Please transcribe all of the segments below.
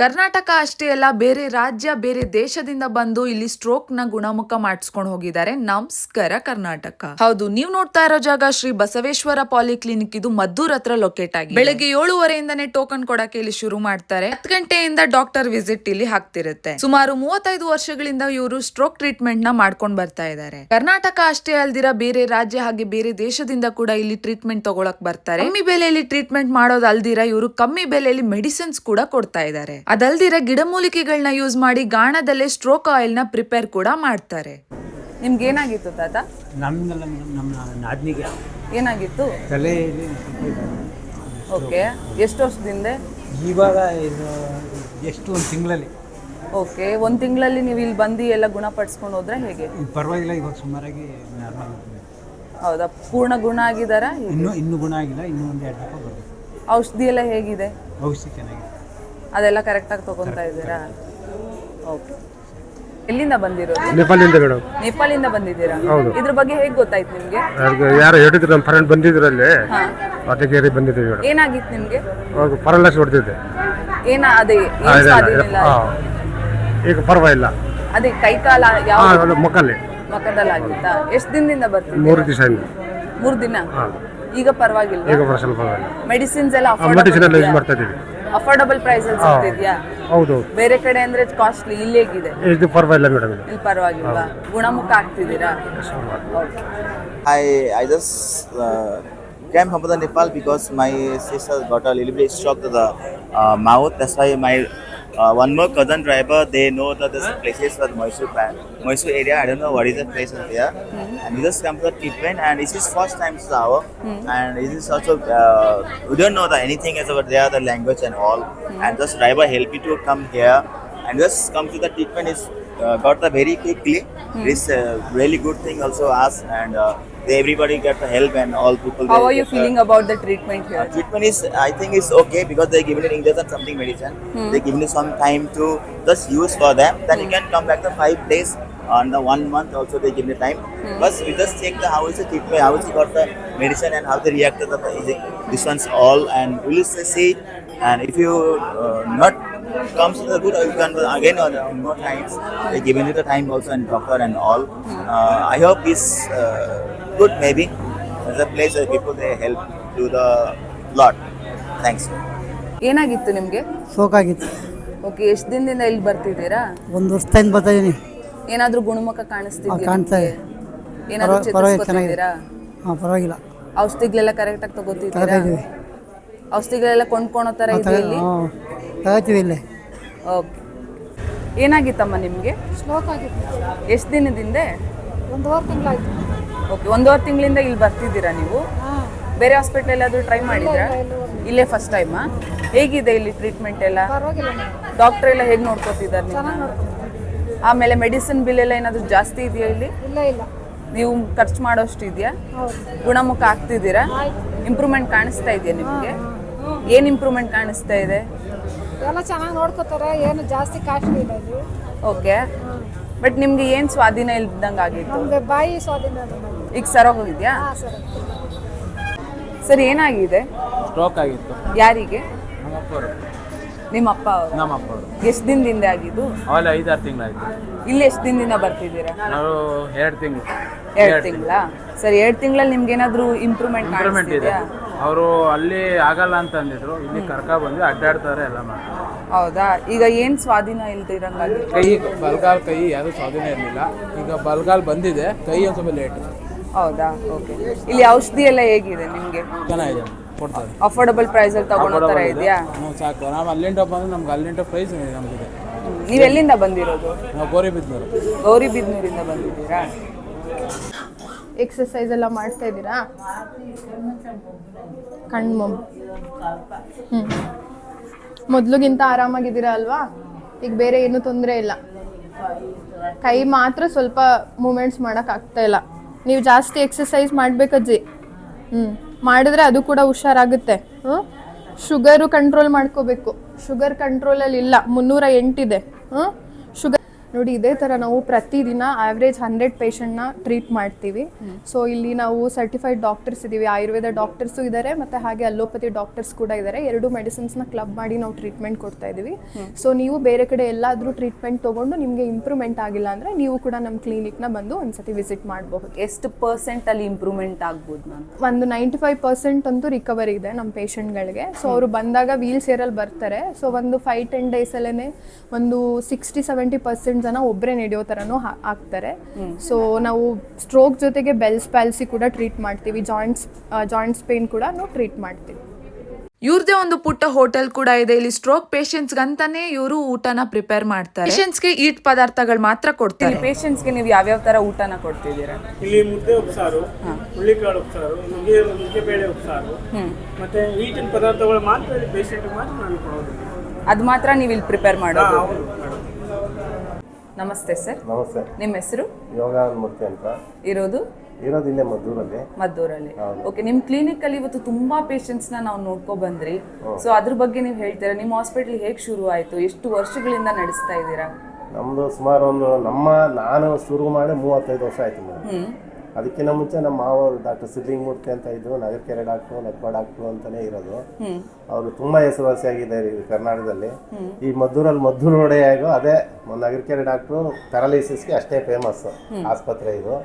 ಕರ್ನಾಟಕ ಅಷ್ಟೇ ಅಲ್ಲ, ಬೇರೆ ರಾಜ್ಯ ಬೇರೆ ದೇಶದಿಂದ ಬಂದು ಇಲ್ಲಿ ಸ್ಟ್ರೋಕ್ ನ ಗುಣಮುಖ ಮಾಡಿಸ್ಕೊಂಡು ಹೋಗಿದ್ದಾರೆ. ನಮಸ್ಕಾರ ಕರ್ನಾಟಕ. ಹೌದು, ನೀವು ನೋಡ್ತಾ ಇರೋ ಜಾಗ ಶ್ರೀ ಬಸವೇಶ್ವರ ಪಾಲಿಕ್ಲಿನಿಕ್. ಇದು ಮದ್ದೂರ್ ಹತ್ರ ಲೊಕೇಟ್ ಆಗಿ ಬೆಳಗ್ಗೆ 7:30ಇಂದಾನೆ ಟೋಕನ್ ಕೊಡಕ್ಕೆ ಇಲ್ಲಿ ಶುರು ಮಾಡ್ತಾರೆ. 10 ಗಂಟೆಯಿಂದ ಡಾಕ್ಟರ್ ವಿಸಿಟ್ ಇಲ್ಲಿ ಹಾಕ್ತಿರುತ್ತೆ. ಸುಮಾರು 35 ವರ್ಷಗಳಿಂದ ಇವರು ಸ್ಟ್ರೋಕ್ ಟ್ರೀಟ್ಮೆಂಟ್ ನ ಮಾಡ್ಕೊಂಡ್ ಬರ್ತಾ ಇದ್ದಾರೆ. ಕರ್ನಾಟಕ ಅಷ್ಟೇ ಅಲ್ದಿರ ಬೇರೆ ರಾಜ್ಯ ಹಾಗೆ ಬೇರೆ ದೇಶದಿಂದ ಕೂಡ ಇಲ್ಲಿ ಟ್ರೀಟ್ಮೆಂಟ್ ತಗೊಳಕ್ ಬರ್ತಾರೆ. ಕಮ್ಮಿ ಬೆಲೆಯಲ್ಲಿ ಟ್ರೀಟ್ಮೆಂಟ್ ಮಾಡೋದು ಅಲ್ದಿರ ಇವರು ಕಮ್ಮಿ ಬೆಲೆಯಲ್ಲಿ ಮೆಡಿಸಿನ್ಸ್ ಕೂಡ ಕೊಡ್ತಾ ಇದ್ದಾರೆ. ಅದಲ್ದಿರ ಗಿಡಮೂಲಿಕೆಗಳನ್ನ ಯೂಸ್ ಮಾಡಿ ಗಾಣದಲ್ಲೇ ಸ್ಟ್ರೋಕ್ ಆಯಿಲ್ ನ ಪ್ರಿಪೇರ್ ಕೂಡ ಮಾಡ್ತಾರೆ. ನಿಮ್ಗೆ ಏನಾಗಿತ್ತು ತಾತ? ನಮ್ಮ ನಾದ್ನಿಗೆ ಏನಾಗಿತ್ತು? ತಲೆಯಲ್ಲಿ. ಓಕೆ, ಎಷ್ಟು ವರ್ಷದಿಂದ? ಇವಾಗ ಎಷ್ಟು ಒಂದು ತಿಂಗಳಲ್ಲಿ. ಓಕೆ, ಒಂದು ತಿಂಗಳಲ್ಲಿ ನೀವು ಇಲ್ಲಿ ಬಂದು ಎಲ್ಲ ಗುಣಪಡಿಸ್ಕೊಂಡು ಹೋದ್ರೆ ಹೇಗೆ? ಪರವಾಗಿಲ್ಲ, ಇವಾಗ ಸುಮಾರಾಗಿ ನಾರ್ಮಲ್. ಹೌದಾ, ಪೂರ್ಣ ಗುಣ ಆಗಿದಾರಾ? ಇನ್ನೂ ಗುಣ ಆಗಿಲ್ಲ, ಇನ್ನೂ ಒಂದು 2 ರೂಪಾಯಿ ಬರುತ್ತೆ. ಔಷಧಿ ಎಲ್ಲ ಹೇಗಿದೆ? ಔಷಧಿ ಚೆನ್ನಾಗಿದೆ, ಅದೆಲ್ಲ ಕರೆಕ್ಟಾಗಿ ತಗೊಂತಾ ಇದ್ದೀರಾ? ಓಕೆ. ಎಲ್ಲಿಂದ ಬಂದಿರೋದು? ನೇಪಾಳಿಂದ ಮೇಡಮ್. ನೇಪಾಳಿಂದ ಬಂದಿದ್ದೀರಾ? ಇದ್ರ ಬಗ್ಗೆ ಹೇಗೆ ಗೊತ್ತಾಯ್ತು ನಿಮ್ಗೆ? ಯಾರು ಹೇಳಿದ್ರು, ನಮ್ಮ ಫ್ರೆಂಡ್ ಬಂದಿದ್ರಲ್ಲಿ ಅದಕ್ಕೆ ಬಂದಿದ್ದೀವಿ ಮೇಡಮ್. ಏನಾಗಿತ್ತು ನಿಮ್ಗೆ? ಅವ್ರಿಗೆ ಪರಲೈಸ್ ಹೊಡೆದಿದ್ದೆ. ಅದೇ ಈಗ ಪರವಾಗಿಲ್ಲ. ಅದೇ ಕೈ ಕಾಲ ಯಾವ ಮಕ್ಕಲ್ಲಿ ಆಗಿತ್ತಾ? ಎಷ್ಟು ದಿನದಿಂದ ಬರ್ತೀವಿ? 3 ದಿವಸ. 3 ದಿನ. ಈಗ ಪರವಾಗಿಲ್ಲ? ಈಗ ಸ್ವಲ್ಪ ಮೆಡಿಸಿನ್ಸ್ ಎಲ್ಲ ಯೂಸ್ ಮಾಡ್ತಾ ಇದ್ದೀವಿ. ಅಫೋರ್ಡಬಲ್ ಪ್ರೈಸ್ ಅಲ್ಲಿ ಸಿಗ್ತಿದ್ಯಾ? ಹೌದು. ಬೇರೆ ಕಡೆ ಅಂದ್ರೆ ಕಾಸ್ಟ್ಲಿ, ಇಲ್ಲಿ ಹೇಗಿದೆ? ಇದು ಪರವಾಗಿಲ್ಲ ಮೇಡಮ್. ಇಲ್ಲಿ ಪರವಾಗಿಲ್ವಾ? ಗುಣಮುಖ ಆಗ್ತಿದ್ದೀರಾ? I just came from the Nepal because my sister got a little bit shock to the mouth. That's why my one more cousin driver, they know that there's places for Mysore area. I don't know what is the place there. And we just come for treatment, and this is first time to our, and this is also we don't know anything about there, the language and all. And just driver help you to come here and just come to the treatment is got the very quickly. This really good thing also us, and everybody get the help and all people. How are you feeling about the treatment here? Treatment is, I think it's okay because they give it injection something medicine. They give you some time to just use for them. Then you can come back the 5 days on the 1 month also they give you time. Plus we just check the how is the treatment, how is he got the medicine and how they react to the this one's all, and we'll see. And if you not comes to the good, you can again more times. They give you the time also and doctor and all. I hope it's good. Maybe there's a place where people they help to the lot. Thanks. ಏನಾಗಿತ್ತು ನಿಮ್ಗೆ? ಸೋಕಾಗಿತ್ತು. Okay, ಎಷ್ಟು ದಿನದಿಂದ ಇಲ್ಲಿ ಬರ್ತಿದ್ದೀರಾ? 1 ವರ್ಷದಿಂದ ಬರ್ತಾ ಇದೀನಿ. ಏನಾದ್ರೂ ಗುಣಮುಖ ಕಾಣಿಸ್ತಿದ್ಯಾ? ಕಾಣ್ತಾ ಇದೆ. ಏನಾದ್ರೂ ಚಿಕಿತ್ಸೆ? ಪರವಾಗಿಲ್ಲ. ಔಷಧಿಗಳೆಲ್ಲ ಕರೆಕ್ಟ್ ಆಗಿ ತಗೋತಿದ್ದೀರಾ? ಔಷಧಿಗಳೆಲ್ಲ ಕೊಂಡ್ಕೊಳೋ ತರ ಇದೆ ಇಲ್ಲಿ? ತಗೋತೀವಿ ಇಲ್ಲಿ. ಓಕೆ. ಏನಾಗಿತ್ತಮ್ಮ ನಿಮ್ಗೆ? ಸ್ಟ್ರೋಕ್ ಆಗಿತ್ತು. ಎಷ್ಟು ದಿನದಿಂದ? 1.5 ತಿಂಗಳಾಯ್ತು. ಓಕೆ, 1.5 ತಿಂಗಳಿಂದ ಇಲ್ಲಿ ಬರ್ತಿದ್ದೀರಾ ನೀವು? ಬೇರೆ ಹಾಸ್ಪಿಟಲ್ ಎಲ್ಲಾದ್ರೂ ಟ್ರೈ ಮಾಡಿದ್ರಾ? ಇಲ್ಲೇ ಫಸ್ಟ್ ಟೈಮಾ? ಹೇಗಿದೆ ಇಲ್ಲಿ ಟ್ರೀಟ್ಮೆಂಟ್ ಎಲ್ಲ? ಪರವಾಗಿಲ್ಲ. ಡಾಕ್ಟರ್ ಎಲ್ಲ ಹೇಗೆ ನೋಡ್ಕೋತಿದ್ದಾರೆ? ಆಮೇಲೆ ಮೆಡಿಸಿನ್ ಬಿಲ್ ಎಲ್ಲ ಏನಾದರೂ ಜಾಸ್ತಿ ಇದೆಯಾ ಇಲ್ಲಿ? ಇಲ್ಲ. ನೀವು ಖರ್ಚು ಮಾಡೋಷ್ಟು ಇದೆಯಾ? ಗುಣಮುಖ ಆಗ್ತಿದ್ದೀರಾ? ಇಂಪ್ರೂವ್ಮೆಂಟ್ ಕಾಣಿಸ್ತಾ ಇದೆಯಾ ನಿಮಗೆ? ಏನು ಇಂಪ್ರೂವ್ಮೆಂಟ್ ಕಾಣಿಸ್ತಾ ಇದೆ? ಎಲ್ಲ ಚೆನ್ನಾಗಿ ನೋಡ್ಕೋತಾರೆ, ಏನು ಜಾಸ್ತಿ ಕಾಸ್ಟ್ಲಿ ಇಲ್ಲ ಇಲ್ಲಿ. ಓಕೆ, ಬಟ್ ನಿಮ್ಗೆ ಏನು ಸ್ವಾಧೀನ ಇಲ್ದಂಗೆ ಆಗಿತ್ತು? ನಮಗೆ ಬಾಯಿ ಸ್ವಾಧೀನ ಈಗ ಸರೋಗಿದ್ಯಾ? ಸರ್, ಏನಾಗಿದೆ? ಸ್ಟ್ರೋಕ್ ಆಗಿತ್ತು. ಯಾರಿಗೆ? ನಮ್ಮಪ್ಪರು. ನಿಮ್ಮ ಅಪ್ಪ ಅವರು? ನಮ್ಮಪ್ಪರು. ಎಷ್ಟು ದಿನದಿಂದ ಆಗಿದ್ದು? ಅವೆಲ್ಲ 5-6 ತಿಂಗಳಾಯ್ತು. ಇಲ್ಲಿ ಎಷ್ಟು ದಿನದಿಂದ ಬರ್ತಿದ್ದೀರಾ? ನಾವು 2 ತಿಂಗಳು. 2 ತಿಂಗಳಾ? ಸರಿ, 2 ತಿಂಗಳಲ್ಲಿ ನಿಮ್ಗೆ ಏನಾದರೂ ಇಂಪ್ರೂವ್ಮೆಂಟ್ ಇದೆ. ಅವರು ಅಲ್ಲಿ ಆಗಲ್ಲ ಅಂತ ಅಂದಿದ್ರು, ಇಲ್ಲಿ ಬಂದು ಅಡ್ಡಾಡ್ತಾರೆ, ಎಲ್ಲ ಮಾಡ್ತಾರೆ. ಹೌದಾ? ಈಗ ಏನು ಸ್ವಾಧೀನ ಇಲ್ದಿರಂಗಾಗಿ? ಕೈ ಬಲ್ಗಾಲ್ ಕೈ ಯಾವುದು ಸ್ವಾಧೀನ ಇರಲಿಲ್ಲ, ಈಗ ಬಲ್ಗಾಲ್ ಬಂದಿದೆ, ಕೈ ಒಂದು ಸ್ವಲ್ಪ ಲೇಟ್. ಹೌದಾ? ಓಕೆ. ಇಲ್ಲಿ ಔಷಧಿ ಎಲ್ಲ ಹೇಗಿದೆ ನಿಮಗೆ? ಚೆನ್ನಾಗಿದೆ, ಕೊಡ್ತಾರೆ. ಅಫೋರ್ಡಬಲ್ ಪ್ರೈಸ್ ಅಲ್ಲಿ ತಗೊಳ್ಳೋ ಥರ ಇದೆಯಾ? ಸಾಕು. ನಾವು ಅಲ್ಲಿಂದ ಬಂದು ನಮ್ಗೆ ಅಲ್ಲಿಂದ ಪ್ರೈಸ್ ನಮಗಿದೆ. ನೀವು ಎಲ್ಲಿಂದ ಬಂದಿರೋದು? ನಾವು ಗೌರಿಬಿದನೂರು. ಗೌರಿಬಿದನೂರಿಂದ ಬಂದಿದ್ದೀರಾ? ಎಕ್ಸಸೈಸ್ ಎಲ್ಲ ಮಾಡ್ತಾ ಇದ್ದೀರಾ? ಕಣ್ಣು ಮೊದಲಿಗಿಂತ ಆರಾಮಾಗಿದ್ದೀರಾ ಅಲ್ವಾ? ಈಗ ಬೇರೆ ಏನೂ ತೊಂದರೆ ಇಲ್ಲ. ಕೈ ಮಾತ್ರ ಸ್ವಲ್ಪ ಮೂಮೆಂಟ್ಸ್ ಮಾಡೋಕ್ಕಾಗ್ತಾ ಇಲ್ಲ. ನೀವು ಜಾಸ್ತಿ ಎಕ್ಸಸೈಸ್ ಮಾಡಬೇಕಜ್ಜಿ. ಮಾಡಿದ್ರೆ ಅದು ಕೂಡ ಹುಷಾರಾಗುತ್ತೆ. ಶುಗರು ಕಂಟ್ರೋಲ್ ಮಾಡ್ಕೋಬೇಕು. ಶುಗರ್ ಕಂಟ್ರೋಲಲ್ಲಿ ಇಲ್ಲ, 308 ಇದೆ. ಶುಗರ್ ನೋಡಿ ಇದೇ ಥರ ನಾವು ಪ್ರತಿದಿನ ಆವ್ರೇಜ್ 100 ಪೇಷಂಟ್ನ ಟ್ರೀಟ್ ಮಾಡ್ತೀವಿ. ಸೊ ಇಲ್ಲಿ ನಾವು ಸರ್ಟಿಫೈಡ್ ಡಾಕ್ಟರ್ಸ್ ಇದ್ದೀವಿ, ಆಯುರ್ವೇದ ಡಾಕ್ಟರ್ಸು ಇದ್ದಾರೆ ಮತ್ತು ಹಾಗೆ ಅಲೋಪತಿ ಡಾಕ್ಟರ್ಸ್ ಕೂಡ ಇದ್ದಾರೆ. 2 ಮೆಡಿಸಿನ್ಸ್ನ ಕ್ಲಬ್ ಮಾಡಿ ನಾವು ಟ್ರೀಟ್ಮೆಂಟ್ ಕೊಡ್ತಾ ಇದ್ದೀವಿ. ಸೊ ನೀವು ಬೇರೆ ಕಡೆ ಎಲ್ಲಾದರೂ ಟ್ರೀಟ್ಮೆಂಟ್ ತೊಗೊಂಡು ನಿಮಗೆ ಇಂಪ್ರೂವ್ಮೆಂಟ್ ಆಗಿಲ್ಲ ಅಂದರೆ ನೀವು ಕೂಡ ನಮ್ಮ ಕ್ಲಿನಿಕ್ನ ಬಂದು ಒಂದ್ಸತಿ ವಿಸಿಟ್ ಮಾಡಬಹುದು. ಎಷ್ಟು ಪರ್ಸೆಂಟ್ ಅಲ್ಲಿ ಇಂಪ್ರೂವ್ಮೆಂಟ್ ಆಗ್ಬೋದು ನಾನು? ಒಂದು 95% ಅಂತೂ ರಿಕವರಿ ಇದೆ ನಮ್ಮ ಪೇಷಂಟ್ಗಳಿಗೆ. ಸೊ ಅವರು ಬಂದಾಗ ವೀಲ್ ಚೇರಲ್ಲಿ ಬರ್ತಾರೆ. ಸೊ ಒಂದು 5-10 ಡೇಸಲ್ಲೇ ಒಂದು 60-70% ಜನ ಒಬ್ಬರೇ ನಡೆಯೋ ಥರನೂ ಆಗ್ತಾರೆ. ಸೊ ನಾವು ಸ್ಟ್ರೋಕ್ ಜೊತೆಗೆ ಬೆಲ್ಸ್ ಪ್ಯಾಲ್ಸಿ ಕೂಡ ಟ್ರೀಟ್ ಮಾಡ್ತೀವಿ, ಜಾಯಿಂಟ್ಸ್ ಪೇನ್ ಕೂಡ ನಾವು ಟ್ರೀಟ್ ಮಾಡ್ತೀವಿ. ಇವ್ರದೇ ಒಂದು ಪುಟ್ಟ ಹೋಟೆಲ್ ಕೂಡ ಇದೆ. ಇಲ್ಲಿ ಸ್ಟ್ರೋಕ್ ಪೇಷಂಟ್ಸ್ ಅಂತಾನೆ ಇವರು ಊಟನ ಪ್ರಿಪೇರ್ ಮಾಡ್ತಾರೆ. ಪೇಷಂಟ್ಸ್ಗೆ ಈಟ್ ಪದಾರ್ಥಗಳು ಮಾತ್ರ ಕೊಡ್ತಾರೆ. ಪೇಷಂಟ್ಸ್ಗೆ ನೀವು ಯಾವ್ಯಾವ ತರ ಊಟನ ಕೊಡ್ತಿದ್ದೀರಾ? ಇಲ್ಲಿ ಮುದ್ದೆ ಉಪ್ಸಾರು, ಹುಳ್ಳಿಕಾಳು ಉಪ್ಸಾರು, ನುಗ್ಗೆಬೇಳೆ ಉಪ್ಸಾರು, ಮತ್ತೆ ಈಟಿನ ಪದಾರ್ಥಗಳು ಮಾತ್ರ ಇಲ್ಲಿ ಪೇಷಂಟ್ ಮಾತ್ರ ನಾನು ಕೊಡೋದು. ಅದು ಮಾತ್ರ ನೀವು ಇಲ್ಲಿ ಪ್ರಿಪೇರ್ ಮಾಡೋದು? ನಮಸ್ತೆ ಸರ್. ನಮಸ್ತೆ. ನಿಮ್ಮ ಹೆಸರು? ಯೋಗಾನ್ಮೂರ್ತಿ ಅಂತ. ಇರೋದು ಇಲ್ಲೇ ಮದ್ದೂರಲ್ಲಿ. ಮದ್ದೂರಲ್ಲಿ. ಓಕೆ, ನಿಮ್ಮ ಕ್ಲಿನಿಕ್ ಅಲ್ಲಿ ಇವತ್ತು ತುಂಬಾ ಪೇಷಂಟ್ಸ್ ನಾವು ನೋಡ್ಕೊ ಬಂದ್ರಿ. ಸೊ ಅದ್ರ ಬಗ್ಗೆ ನೀವು ಹೇಳ್ತೀರಾ? ನಿಮ್ಮ ಹಾಸ್ಪಿಟಲ್ ಹೇಗೆ ಶುರು ಆಯ್ತು? ಎಷ್ಟು ವರ್ಷಗಳಿಂದ ನಡೆಸ್ತಾ ಇದ್ದೀರಾ? ನಮ್ದು ಸುಮಾರು ನಾನು ಶುರು ಮಾಡಿ 35 ವರ್ಷ ಆಯ್ತು ಮೇಡಮ್. ಅದಕ್ಕಿಂತ ಮುಂಚೆ ನಮ್ಮ ಮಾವರು ಡಾಕ್ಟರ್ ಸಿದ್ಲಿಂಗಮೂರ್ತಿ ಅಂತ ಇದ್ರು, ನಗರಕೆರೆ ಡಾಕ್ಟ್ರು, ನೆಕ್ವಾ ಡಾಕ್ಟ್ರು ಅಂತಾನೆ ಇರೋದು. ಅವರು ತುಂಬಾ ಹೆಸರುವಾಸಿಯಾಗಿದ್ದಾರೆ ಈ ಕರ್ನಾಟಕದಲ್ಲಿ. ಈ ಮದ್ದೂರು ರೋಡೆಯಾಗೋ ಅದೇ ನಗರಕೆರೆ ಡಾಕ್ಟ್ರು ಪ್ಯಾರಾಲಿಸಿಸ್ಗೆ ಅಷ್ಟೇ ಫೇಮಸ್ ಆಸ್ಪತ್ರೆ ಇದು.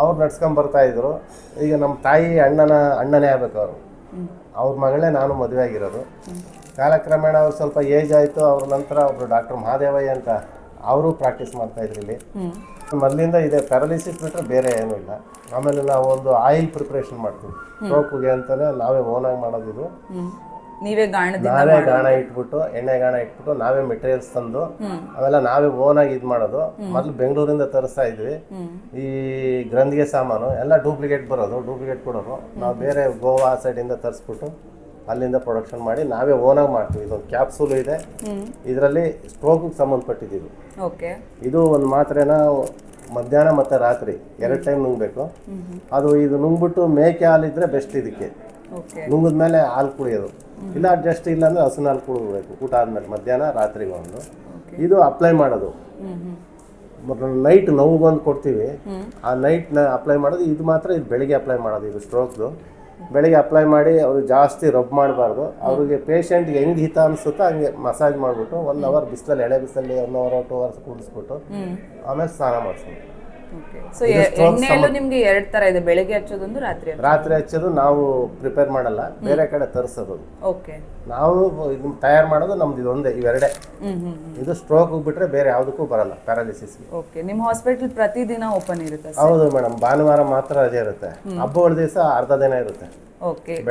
ಅವ್ರು ನಡ್ಸ್ಕೊಂಡ್ ಬರ್ತಾ ಇದ್ರು. ಈಗ ನಮ್ಮ ತಾಯಿ ಅಣ್ಣನೇ ಆಗ್ಬೇಕು ಅವರು. ಅವ್ರ ಮಗಳೇ ನಾನು ಮದುವೆ ಆಗಿರೋದು. ಕಾಲಕ್ರಮೇಣ ಅವ್ರು ಸ್ವಲ್ಪ ಏಜ್ ಆಯಿತು. ಅವ್ರ ನಂತರ ಒಬ್ರು ಡಾಕ್ಟರ್ ಮಹಾದೇವಯ್ಯ ಅಂತ ಅವರು ಪ್ರಾಕ್ಟೀಸ್ ಮಾಡ್ತಾ ಇದ್ರು ಇಲ್ಲಿ. ಮೊದಲಿಂದ ಇದೆ ಪ್ಯಾರಾಲಿಸಿಸ್ ಬಿಟ್ಟರೆ ಬೇರೆ ಏನೂ ಇಲ್ಲ. ಆಮೇಲೆ ನಾವು ಒಂದು ಆಯಿಲ್ ಪ್ರಿಪ್ರೇಷನ್ ಮಾಡ್ತೀವಿ ಸ್ಟ್ರೋಕ್ಗೆ ಅಂತಾನೆ, ನಾವೇ ಓನಾಗಿ ಮಾಡೋದು ಇದು. ನಾವೇ ಗಾಣ ಇಟ್ಬಿಟ್ಟು, ಎಣ್ಣೆ ಗಾಣ ಇಟ್ಬಿಟ್ಟು ನಾವೇ ಮೆಟೀರಿಯಲ್ಸ್ ತಂದು ಅವೆಲ್ಲ ನಾವೇ ಓನಾಗಿ ಇದು ಮಾಡೋದು. ಮೊದಲು ಬೆಂಗಳೂರಿಂದ ತರಿಸ್ತಾ ಇದ್ವಿ. ಈ ಗ್ರಂಥಿಗೆ ಸಾಮಾನು ಎಲ್ಲ ಡೂಪ್ಲಿಕೇಟ್ ಬರೋದು, ಡೂಪ್ಲಿಕೇಟ್ ಕೊಡೋದು. ನಾವು ಬೇರೆ ಗೋವಾ ಸೈಡಿಂದ ತರಿಸ್ಬಿಟ್ಟು ಅಲ್ಲಿಂದ ಪ್ರೊಡಕ್ಷನ್ ಮಾಡಿ ನಾವೇ ಓನಾಗಿ ಮಾಡ್ತೀವಿ. ಇದೊಂದು ಕ್ಯಾಪ್ಸೂಲು ಇದೆ, ಇದರಲ್ಲಿ ಸ್ಟ್ರೋಕ್ಗೆ ಸಂಬಂಧಪಟ್ಟಿದ್ದೀವಿ. ಇದು ಒಂದು ಮಾತ್ರೆನ ಮಧ್ಯಾಹ್ನ ಮತ್ತು ರಾತ್ರಿ 2 ಟೈಮ್ ನುಂಗಬೇಕು. ಇದು ನುಂಗ್ಬಿಟ್ಟು ಮೇಕೆ ಹಾಲಿದ್ರೆ ಬೆಸ್ಟ್. ಇದಕ್ಕೆ ನುಂಗಿದ ಮೇಲೆ ಹಾಲು ಕುಡಿಯೋದು, ಇಲ್ಲ ಜಸ್ಟ್ ಇಲ್ಲ ಅಂದರೆ ಹಸುನ ಹಾಲು ಕುಡಿಬೇಕು ಊಟ ಆದಮೇಲೆ, ಮಧ್ಯಾಹ್ನ ರಾತ್ರಿಗೆ ಒಂದು. ಇದು ಅಪ್ಲೈ ಮಾಡೋದು ನೈಟ್ ನೋವಿಗೊಂದು ಕೊಡ್ತೀವಿ. ಆ ನೈಟ್ನ ಅಪ್ಲೈ ಮಾಡೋದು. ಇದು ಮಾತ್ರ ಇದು ಬೆಳಿಗ್ಗೆ ಅಪ್ಲೈ ಮಾಡೋದು. ಇದು ಸ್ಟ್ರೋಕ್ದು ಬೆಳಿಗ್ಗೆ ಅಪ್ಲೈ ಮಾಡಿ ಅವರು ಜಾಸ್ತಿ ರಬ್ ಮಾಡಬಾರ್ದು. ಅವ್ರಿಗೆ ಪೇಷಂಟ್ಗೆ ಹೆಂಗೆ ಹಿತ ಅನಿಸುತ್ತೋ ಹಂಗೆ ಮಸಾಜ್ ಮಾಡಿಬಿಟ್ಟು 1 ಅವರ್ ಬಿಸಿಲಲ್ಲಿ, ಎಳೆ ಬಿಸಿಲಲ್ಲಿ 1 ಅವರ್ 2 ಅವರ್ಸ್ ಕೂಡಿಸ್ಬಿಟ್ಟು ಆಮೇಲೆ ಸ್ನಾನ ಮಾಡಿಸ್ಬೋದು. ನಿಮ್ಗೆ 2 ತರ ಇದೆ, ಬೆಳಗ್ಗೆ ಹಚ್ಚೋದೊಂದು, ರಾತ್ರಿ ಹಚ್ಚೋದು. ನಾವು ಪ್ರಿಪೇರ್ ಮಾಡಲ್ಲ, ಬೇರೆ ಕಡೆ ತರಿಸೋದು. ನಾವು ಇದನ್ನ ತಯಾರು ಮಾಡೋದು ನಮ್ದು ಇದೊಂದೇ, ಇವೆರಡೇ. ಇದು ಸ್ಟ್ರೋಕ್ ಬಿಟ್ರೆ ಬೇರೆ ಯಾವುದಕ್ಕೂ ಬರಲ್ಲ ಪ್ಯಾರಾಲಿಸಿಸ್. ನಿಮ್ಮ ಹಾಸ್ಪಿಟಲ್ ಪ್ರತಿದಿನ ಓಪನ್ ಇರುತ್ತೆ? ಹೌದು ಮೇಡಮ್, ಭಾನುವಾರ ಮಾತ್ರ ರಜೆ ಇರುತ್ತೆ. ಹಬ್ಬಗಳ ದಿವಸ ಅರ್ಧ ದಿನ ಇರುತ್ತೆ.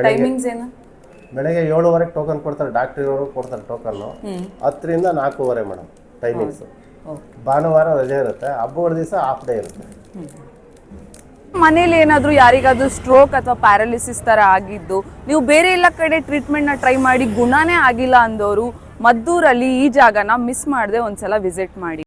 ಟೈಮಿಂಗ್ಸ್ ಏನು? ಬೆಳಗ್ಗೆ 7:30 ಟೋಕನ್ ಕೊಡ್ತಾರೆ, ಡಾಕ್ಟರ್ ಇವರು ಕೊಡ್ತಾರೆ ಟೋಕನ್ನು. 10ರಿಂದ 4:30 ಮೇಡಮ್ ಟೈಮಿಂಗ್ಸ್. ಭಾನುವಾರ ರಜೆ ಇರುತ್ತೆ, ಹಬ್ಬಗಳ ದಿವಸ ಹಾಫ್ ಡೇ ಇರುತ್ತೆ. ಮನೇಲಿ ಏನಾದರೂ ಯಾರಿಗಾದ್ರೂ ಸ್ಟ್ರೋಕ್ ಅಥವಾ ಪ್ಯಾರಾಲಿಸಿಸ್ ತರ ಆಗಿದ್ದು ನೀವು ಬೇರೆ ಎಲ್ಲ ಕಡೆ ಟ್ರೀಟ್ಮೆಂಟ್ನ ಟ್ರೈ ಮಾಡಿ ಗುಣನೇ ಆಗಿಲ್ಲ ಅಂದವರು ಮದ್ದೂರಲ್ಲಿ ಈ ಜಾಗನ ಮಿಸ್ ಮಾಡದೆ ಒಂದ್ಸಲ ವಿಸಿಟ್ ಮಾಡಿ.